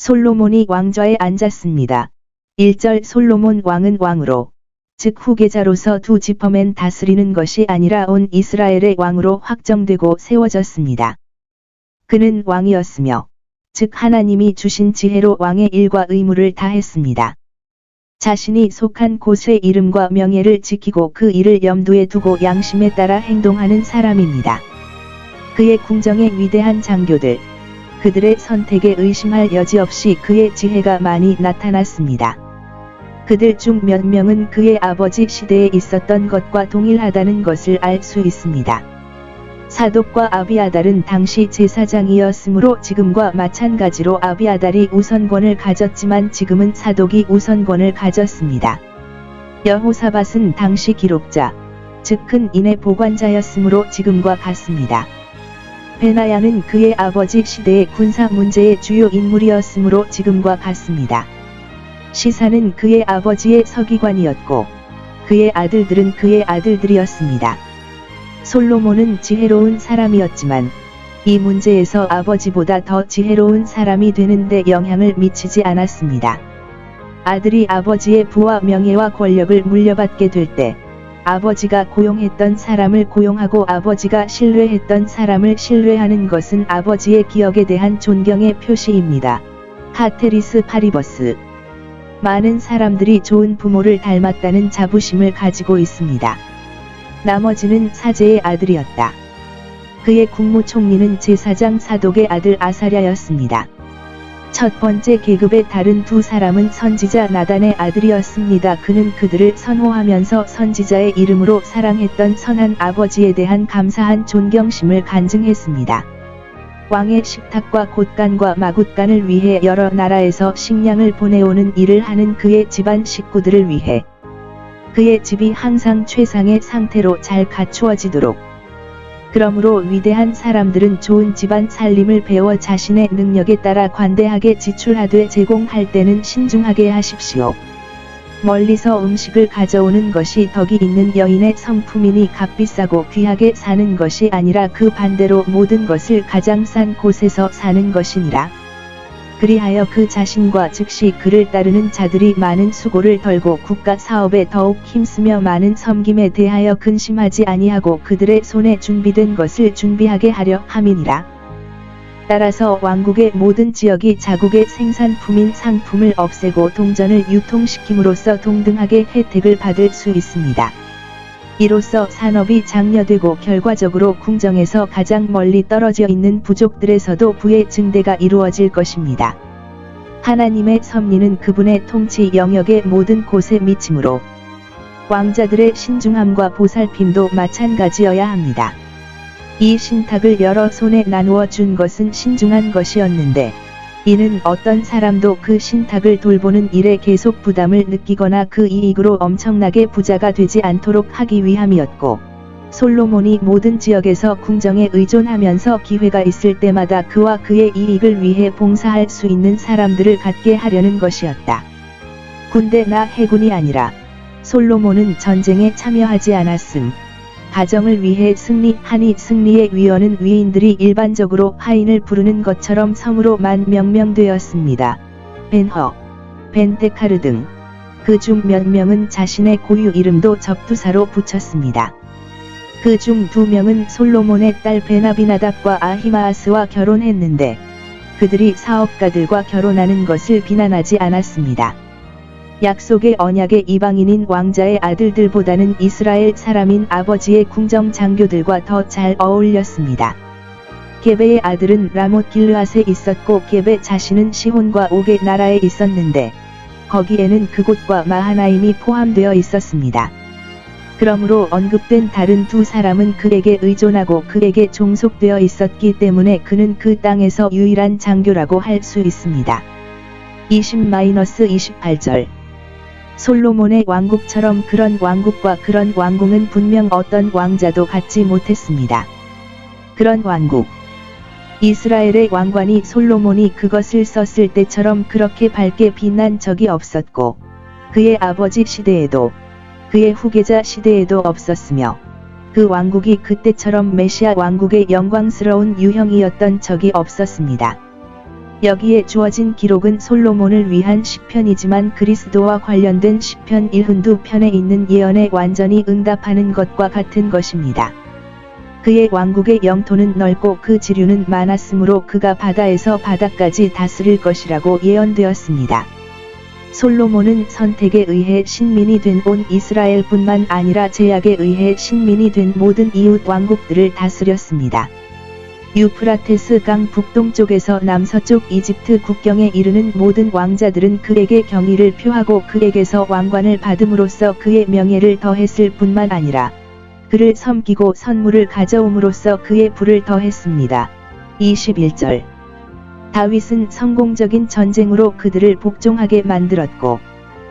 솔로몬이 왕좌에 앉았습니다. 1절 솔로몬 왕은 왕으로, 즉 후계자로서 두 지파만 다스리는 것이 아니라 온 이스라엘의 왕으로 확정되고 세워졌습니다. 그는 왕이었으며, 즉 하나님이 주신 지혜로 왕의 일과 의무를 다했습니다. 자신이 속한 곳의 이름과 명예를 지키고 그 일을 염두에 두고 양심에 따라 행동하는 사람입니다. 그의 궁정의 위대한 장교들, 그들의 선택에 의심할 여지 없이 그의 지혜가 많이 나타났습니다. 그들 중 몇 명은 그의 아버지 시대에 있었던 것과 동일하다는 것을 알 수 있습니다. 사독과 아비아달은 당시 제사장이었으므로 지금과 마찬가지로 아비아달이 우선권을 가졌지만 지금은 사독이 우선권을 가졌습니다. 여호사밧은 당시 기록자, 즉 큰 인의 보관자였으므로 지금과 같습니다. 베나야는 그의 아버지 시대의 군사 문제의 주요 인물이었으므로 지금과 같습니다. 시사는 그의 아버지의 서기관이었고, 그의 아들들은 그의 아들들이었습니다. 솔로몬은 지혜로운 사람이었지만, 이 문제에서 아버지보다 더 지혜로운 사람이 되는 데 영향을 미치지 않았습니다. 아들이 아버지의 부와 명예와 권력을 물려받게 될 때, 아버지가 고용했던 사람을 고용하고 아버지가 신뢰했던 사람을 신뢰하는 것은 아버지의 기억에 대한 존경의 표시입니다. 하테리스 파리버스. 많은 사람들이 좋은 부모를 닮았다는 자부심을 가지고 있습니다. 나머지는 사제의 아들이었다. 그의 국무총리는 제사장 사독의 아들 아사랴였습니다. 첫 번째 계급의 다른 두 사람은 선지자 나단의 아들이었습니다. 그는 그들을 선호하면서 선지자의 이름으로 사랑했던 선한 아버지에 대한 감사한 존경심을 간증했습니다. 왕의 식탁과 곶간과 마굿간을 위해 여러 나라에서 식량을 보내오는 일을 하는 그의 집안 식구들을 위해 그의 집이 항상 최상의 상태로 잘 갖추어지도록, 그러므로 위대한 사람들은 좋은 집안 살림을 배워 자신의 능력에 따라 관대하게 지출하되 제공할 때는 신중하게 하십시오. 멀리서 음식을 가져오는 것이 덕이 있는 여인의 성품이니 값비싸고 귀하게 사는 것이 아니라 그 반대로 모든 것을 가장 싼 곳에서 사는 것이니라. 그리하여 그 자신과 즉시 그를 따르는 자들이 많은 수고를 덜고 국가 사업에 더욱 힘쓰며 많은 섬김에 대하여 근심하지 아니하고 그들의 손에 준비된 것을 준비하게 하려 함이니라. 따라서 왕국의 모든 지역이 자국의 생산품인 상품을 없애고 동전을 유통시킴으로써 동등하게 혜택을 받을 수 있습니다. 이로써 산업이 장려되고 결과적으로 궁정에서 가장 멀리 떨어져 있는 부족들에서도 부의 증대가 이루어질 것입니다. 하나님의 섭리는 그분의 통치 영역의 모든 곳에 미치므로 왕자들의 신중함과 보살핌도 마찬가지여야 합니다. 이 신탁을 여러 손에 나누어 준 것은 신중한 것이었는데, 이는 어떤 사람도 그 신탁을 돌보는 일에 계속 부담을 느끼거나 그 이익으로 엄청나게 부자가 되지 않도록 하기 위함이었고, 솔로몬이 모든 지역에서 궁정에 의존하면서 기회가 있을 때마다 그와 그의 이익을 위해 봉사할 수 있는 사람들을 갖게 하려는 것이었다. 군대나 해군이 아니라 솔로몬은 전쟁에 참여하지 않았음. 가정을 위해 승리하니 승리의 위원은 위인들이 일반적으로 하인을 부르는 것처럼 성으로만 명명되었습니다. 벤허, 벤테카르 등. 그 중 몇 명은 자신의 고유 이름도 접두사로 붙였습니다. 그 중 2명은 솔로몬의 딸 베나비나답과 아히마아스와 결혼했는데, 그들이 사업가들과 결혼하는 것을 비난하지 않았습니다. 약속의 언약의 이방인인 왕자의 아들들보다는 이스라엘 사람인 아버지의 궁정 장교들과 더 잘 어울렸습니다. 게베의 아들은 라못 길르앗에 있었고 게베 자신은 시혼과 옥의 나라에 있었는데, 거기에는 그곳과 마하나임이 포함되어 있었습니다. 그러므로 언급된 다른 두 사람은 그에게 의존하고 그에게 종속되어 있었기 때문에 그는 그 땅에서 유일한 장교라고 할 수 있습니다. 20-28절. 솔로몬의 왕국처럼 그런 왕국과 그런 왕궁은 분명 어떤 왕자도 갖지 못했습니다. 그런 왕국. 이스라엘의 왕관이 솔로몬이 그것을 썼을 때처럼 그렇게 밝게 빛난 적이 없었고, 그의 아버지 시대에도, 그의 후계자 시대에도 없었으며, 그 왕국이 그때처럼 메시아 왕국의 영광스러운 유형이었던 적이 없었습니다. 여기에 주어진 기록은 솔로몬을 위한 시편이지만 그리스도와 관련된 시편 72편에 있는 예언에 완전히 응답하는 것과 같은 것입니다. 그의 왕국의 영토는 넓고 그 지류는 많았으므로 그가 바다에서 바다까지 다스릴 것이라고 예언되었습니다. 솔로몬은 선택에 의해 신민이 된 온 이스라엘뿐만 아니라 제약에 의해 신민이 된 모든 이웃 왕국들을 다스렸습니다. 유프라테스 강 북동쪽에서 남서쪽 이집트 국경에 이르는 모든 왕자들은 그에게 경의를 표하고 그에게서 왕관을 받음으로써 그의 명예를 더했을 뿐만 아니라 그를 섬기고 선물을 가져옴으로써 그의 부를 더했습니다. 21절. 다윗은 성공적인 전쟁으로 그들을 복종하게 만들었고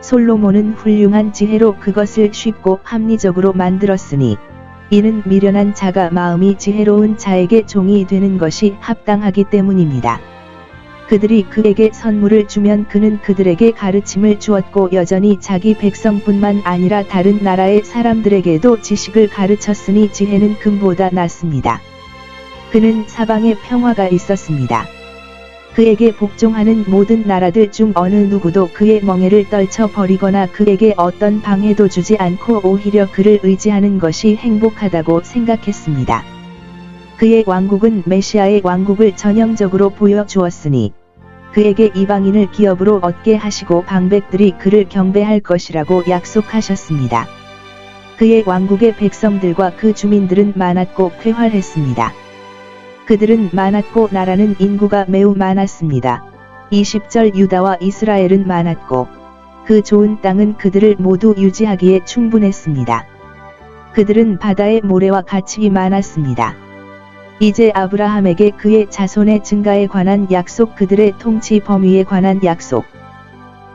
솔로몬은 훌륭한 지혜로 그것을 쉽고 합리적으로 만들었으니 이는 미련한 자가 마음이 지혜로운 자에게 종이 되는 것이 합당하기 때문입니다. 그들이 그에게 선물을 주면 그는 그들에게 가르침을 주었고 여전히 자기 백성뿐만 아니라 다른 나라의 사람들에게도 지식을 가르쳤으니 지혜는 금보다 낫습니다. 그는 사방에 평화가 있었습니다. 그에게 복종하는 모든 나라들 중 어느 누구도 그의 멍에를 떨쳐 버리거나 그에게 어떤 방해도 주지 않고 오히려 그를 의지하는 것이 행복하다고 생각했습니다. 그의 왕국은 메시아의 왕국을 전형적으로 보여주었으니 그에게 이방인을 기업으로 얻게 하시고 방백들이 그를 경배할 것이라고 약속하셨습니다. 그의 왕국의 백성들과 그 주민들은 많았고 쾌활했습니다. 그들은 많았고 나라는 인구가 매우 많았습니다. 20절. 유다와 이스라엘은 많았고 그 좋은 땅은 그들을 모두 유지하기에 충분했습니다. 그들은 바다의 모래와 같이 많았습니다. 이제 아브라함에게 그의 자손의 증가에 관한 약속, 그들의 통치 범위에 관한 약속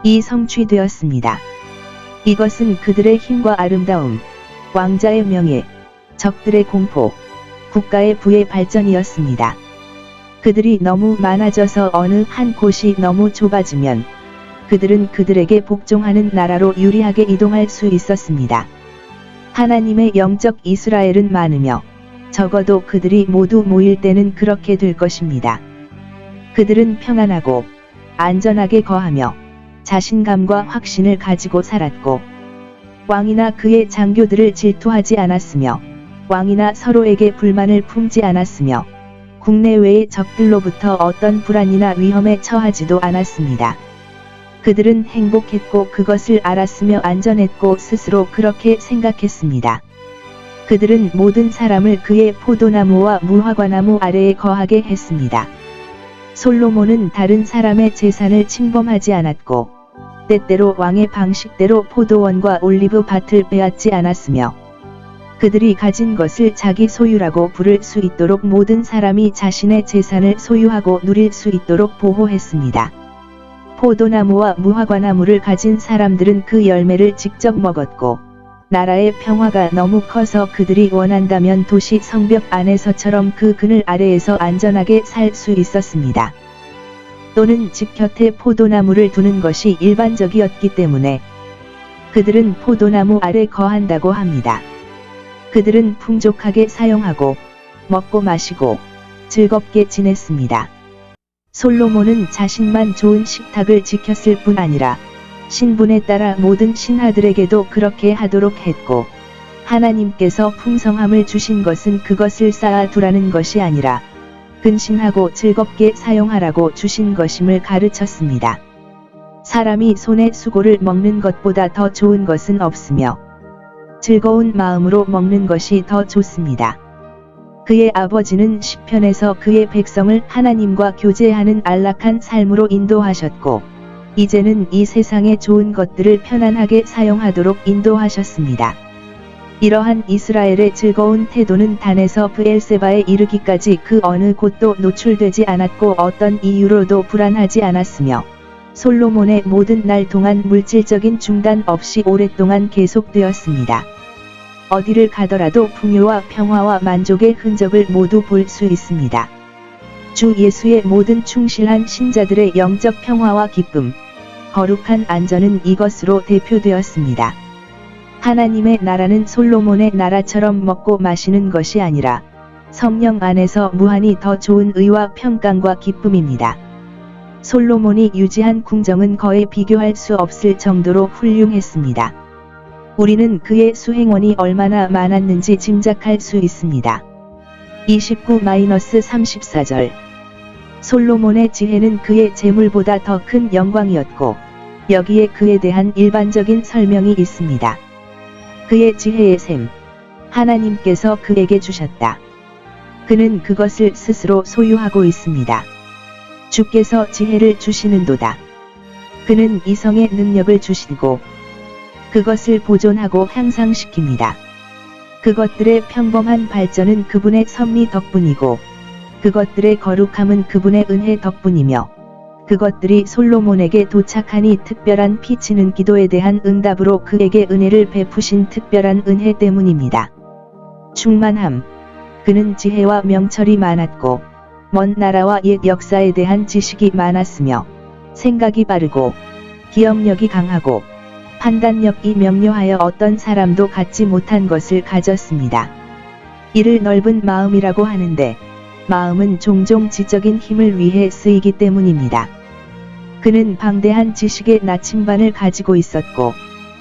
이 성취되었습니다. 이것은 그들의 힘과 아름다움, 왕자의 명예, 적들의 공포, 국가의 부의 발전이었습니다. 그들이 너무 많아져서 어느 한 곳이 너무 좁아지면 그들은 그들에게 복종하는 나라로 유리하게 이동할 수 있었습니다. 하나님의 영적 이스라엘은 많으며 적어도 그들이 모두 모일 때는 그렇게 될 것입니다. 그들은 평안하고 안전하게 거하며 자신감과 확신을 가지고 살았고 왕이나 그의 장교들을 질투하지 않았으며 왕이나 서로에게 불만을 품지 않았으며 국내외의 적들로부터 어떤 불안이나 위험에 처하지도 않았습니다. 그들은 행복했고 그것을 알았으며 안전했고 스스로 그렇게 생각했습니다. 그들은 모든 사람을 그의 포도나무와 무화과나무 아래에 거하게 했습니다. 솔로몬은 다른 사람의 재산을 침범하지 않았고 때때로 왕의 방식대로 포도원과 올리브 밭을 빼앗지 않았으며 그들이 가진 것을 자기 소유라고 부를 수 있도록 모든 사람이 자신의 재산을 소유하고 누릴 수 있도록 보호했습니다. 포도나무와 무화과나무를 가진 사람들은 그 열매를 직접 먹었고 나라의 평화가 너무 커서 그들이 원한다면 도시 성벽 안에서처럼 그 그늘 아래에서 안전하게 살 수 있었습니다. 또는 집 곁에 포도나무를 두는 것이 일반적이었기 때문에 그들은 포도나무 아래 거한다고 합니다. 그들은 풍족하게 사용하고 먹고 마시고 즐겁게 지냈습니다. 솔로몬은 자신만 좋은 식탁을 지켰을 뿐 아니라 신분에 따라 모든 신하들에게도 그렇게 하도록 했고 하나님께서 풍성함을 주신 것은 그것을 쌓아두라는 것이 아니라 근신하고 즐겁게 사용하라고 주신 것임을 가르쳤습니다. 사람이 손에 수고를 먹는 것보다 더 좋은 것은 없으며 즐거운 마음으로 먹는 것이 더 좋습니다. 그의 아버지는 시편에서 그의 백성을 하나님과 교제하는 안락한 삶으로 인도하셨고 이제는 이 세상의 좋은 것들을 편안하게 사용하도록 인도하셨습니다. 이러한 이스라엘의 즐거운 태도는 단에서 브엘세바에 이르기까지 그 어느 곳도 노출되지 않았고 어떤 이유로도 불안하지 않았으며 솔로몬의 모든 날 동안 물질적인 중단 없이 오랫동안 계속되었습니다. 어디를 가더라도 풍요와 평화와 만족의 흔적을 모두 볼 수 있습니다. 주 예수의 모든 충실한 신자들의 영적 평화와 기쁨, 거룩한 안전은 이것으로 대표되었습니다. 하나님의 나라는 솔로몬의 나라처럼 먹고 마시는 것이 아니라 성령 안에서 무한히 더 좋은 의와 평강과 기쁨입니다. 솔로몬이 유지한 궁정은 거의 비교할 수 없을 정도로 훌륭했습니다. 우리는 그의 수행원이 얼마나 많았는지 짐작할 수 있습니다. 29-34절 솔로몬의 지혜는 그의 재물보다 더 큰 영광이었고, 여기에 그에 대한 일반적인 설명이 있습니다. 그의 지혜의 샘, 하나님께서 그에게 주셨다. 그는 그것을 스스로 소유하고 있습니다. 주께서 지혜를 주시는도다. 그는 이성의 능력을 주시고 그것을 보존하고 향상시킵니다. 그것들의 평범한 발전은 그분의 섭리 덕분이고 그것들의 거룩함은 그분의 은혜 덕분이며 그것들이 솔로몬에게 도착하니 특별한 피치는 기도에 대한 응답으로 그에게 은혜를 베푸신 특별한 은혜 때문입니다. 충만함. 그는 지혜와 명철이 많았고 먼 나라와 옛 역사에 대한 지식이 많았으며 생각이 빠르고 기억력이 강하고 판단력이 명료하여 어떤 사람도 갖지 못한 것을 가졌습니다. 이를 넓은 마음이라고 하는데 마음은 종종 지적인 힘을 위해 쓰이기 때문입니다. 그는 방대한 지식의 나침반을 가지고 있었고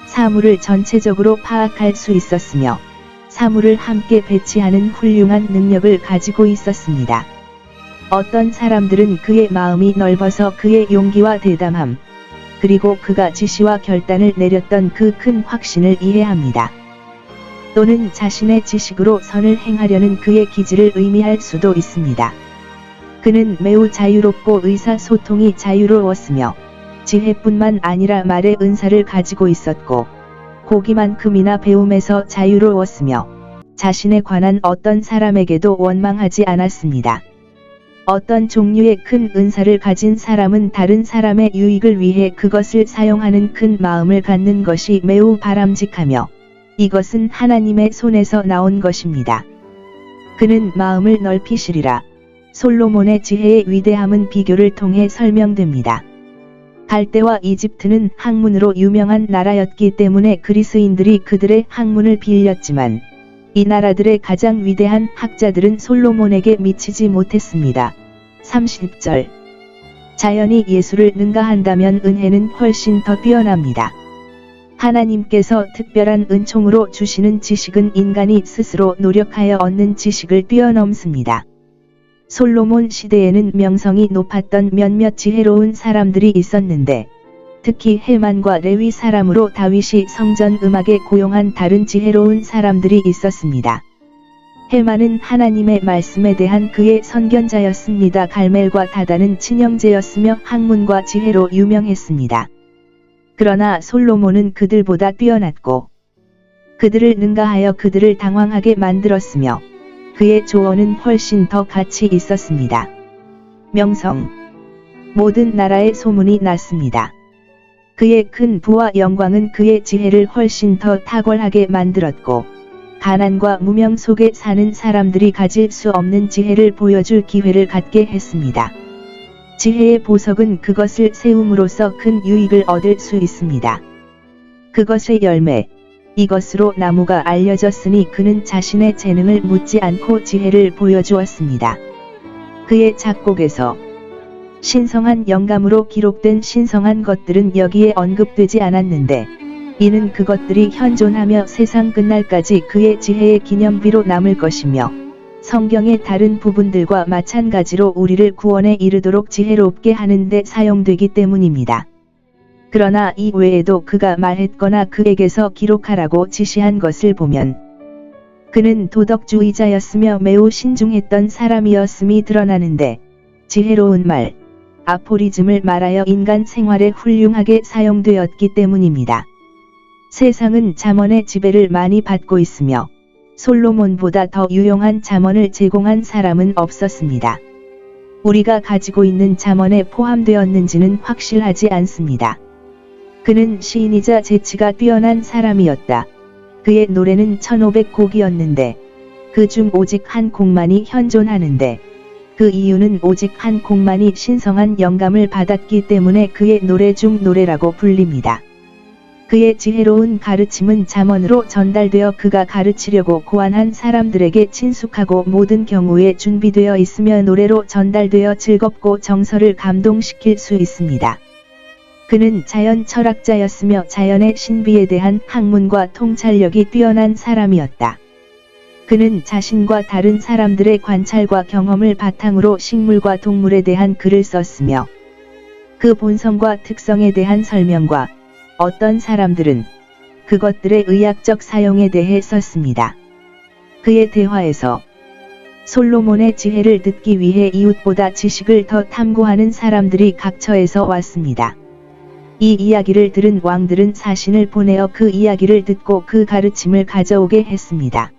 사물을 전체적으로 파악할 수 있었으며 사물을 함께 배치하는 훌륭한 능력을 가지고 있었습니다. 어떤 사람들은 그의 마음이 넓어서 그의 용기와 대담함, 그리고 그가 지시와 결단을 내렸던 그 큰 확신을 이해합니다. 또는 자신의 지식으로 선을 행하려는 그의 기질을 의미할 수도 있습니다. 그는 매우 자유롭고 의사소통이 자유로웠으며 지혜뿐만 아니라 말의 은사를 가지고 있었고 고기만큼이나 배움에서 자유로웠으며 자신에 관한 어떤 사람에게도 원망하지 않았습니다. 어떤 종류의 큰 은사를 가진 사람은 다른 사람의 유익을 위해 그것을 사용하는 큰 마음을 갖는 것이 매우 바람직하며 이것은 하나님의 손에서 나온 것입니다. 그는 마음을 넓히시리라. 솔로몬의 지혜의 위대함은 비교를 통해 설명됩니다. 갈대와 이집트는 학문으로 유명한 나라였기 때문에 그리스인들이 그들의 학문을 빌렸지만 이 나라들의 가장 위대한 학자들은 솔로몬에게 미치지 못했습니다. 30절 자연이 예수를 능가한다면 은혜는 훨씬 더 뛰어납니다. 하나님께서 특별한 은총으로 주시는 지식은 인간이 스스로 노력하여 얻는 지식을 뛰어넘습니다. 솔로몬 시대에는 명성이 높았던 몇몇 지혜로운 사람들이 있었는데 특히 헤만과 레위 사람으로 다윗이 성전 음악에 고용한 다른 지혜로운 사람들이 있었습니다. 헤만은 하나님의 말씀에 대한 그의 선견자였습니다. 갈멜과 다단은 친형제였으며 학문과 지혜로 유명했습니다. 그러나 솔로몬은 그들보다 뛰어났고 그들을 능가하여 그들을 당황하게 만들었으며 그의 조언은 훨씬 더 가치 있었습니다. 명성. 모든 나라의 소문이 났습니다. 그의 큰 부와 영광은 그의 지혜를 훨씬 더 탁월하게 만들었고 가난과 무명 속에 사는 사람들이 가질 수 없는 지혜를 보여줄 기회를 갖게 했습니다. 지혜의 보석은 그것을 세움으로써 큰 유익을 얻을 수 있습니다. 그것의 열매, 이것으로 나무가 알려졌으니 그는 자신의 재능을 묻지 않고 지혜를 보여주었습니다. 그의 작곡에서 신성한 영감으로 기록된 신성한 것들은 여기에 언급되지 않았는데 이는 그것들이 현존하며 세상 끝날까지 그의 지혜의 기념비로 남을 것이며 성경의 다른 부분들과 마찬가지로 우리를 구원에 이르도록 지혜롭게 하는 데 사용되기 때문입니다. 그러나 이 외에도 그가 말했거나 그에게서 기록하라고 지시한 것을 보면 그는 도덕주의자였으며 매우 신중했던 사람이었음이 드러나는데 지혜로운 말, 아포리즘을 말하여 인간 생활에 훌륭하게 사용되었기 때문입니다. 세상은 잠언의 지배를 많이 받고 있으며 솔로몬보다 더 유용한 잠언을 제공한 사람은 없었습니다. 우리가 가지고 있는 잠언에 포함되었는지는 확실하지 않습니다. 그는 시인이자 재치가 뛰어난 사람이었다. 그의 노래는 1500곡이었는데 그 중 오직 한 곡만이 현존하는데 그 이유는 오직 한 곡만이 신성한 영감을 받았기 때문에 그의 노래 중 노래라고 불립니다. 그의 지혜로운 가르침은 잠언으로 전달되어 그가 가르치려고 고안한 사람들에게 친숙하고 모든 경우에 준비되어 있으며 노래로 전달되어 즐겁고 정서를 감동시킬 수 있습니다. 그는 자연 철학자였으며 자연의 신비에 대한 학문과 통찰력이 뛰어난 사람이었다. 그는 자신과 다른 사람들의 관찰과 경험을 바탕으로 식물과 동물에 대한 글을 썼으며 그 본성과 특성에 대한 설명과 어떤 사람들은 그것들의 의학적 사용에 대해 썼습니다. 그의 대화에서 솔로몬의 지혜를 듣기 위해 이웃보다 지식을 더 탐구하는 사람들이 각처에서 왔습니다. 이 이야기를 들은 왕들은 사신을 보내어 그 이야기를 듣고 그 가르침을 가져오게 했습니다.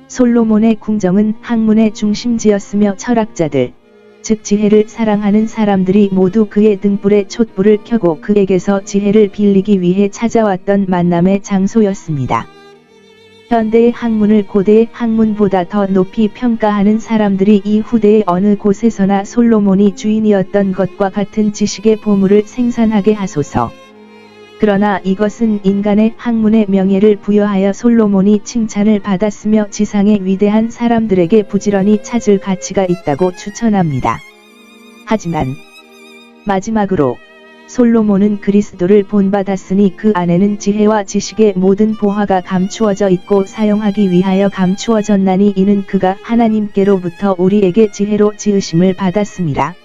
솔로몬의 궁정은 학문의 중심지였으며 철학자들, 즉 지혜를 사랑하는 사람들이 모두 그의 등불에 촛불을 켜고 그에게서 지혜를 빌리기 위해 찾아왔던 만남의 장소였습니다. 현대의 학문을 고대의 학문보다 더 높이 평가하는 사람들이 이 후대의 어느 곳에서나 솔로몬이 주인이었던 것과 같은 지식의 보물을 생산하게 하소서. 그러나 이것은 인간의 학문의 명예를 부여하여 솔로몬이 칭찬을 받았으며 지상의 위대한 사람들에게 부지런히 찾을 가치가 있다고 추천합니다. 하지만 마지막으로 솔로몬은 그리스도를 본받았으니 그 안에는 지혜와 지식의 모든 보화가 감추어져 있고 사용하기 위하여 감추어졌나니 이는 그가 하나님께로부터 우리에게 지혜로 지으심을 받았습니다.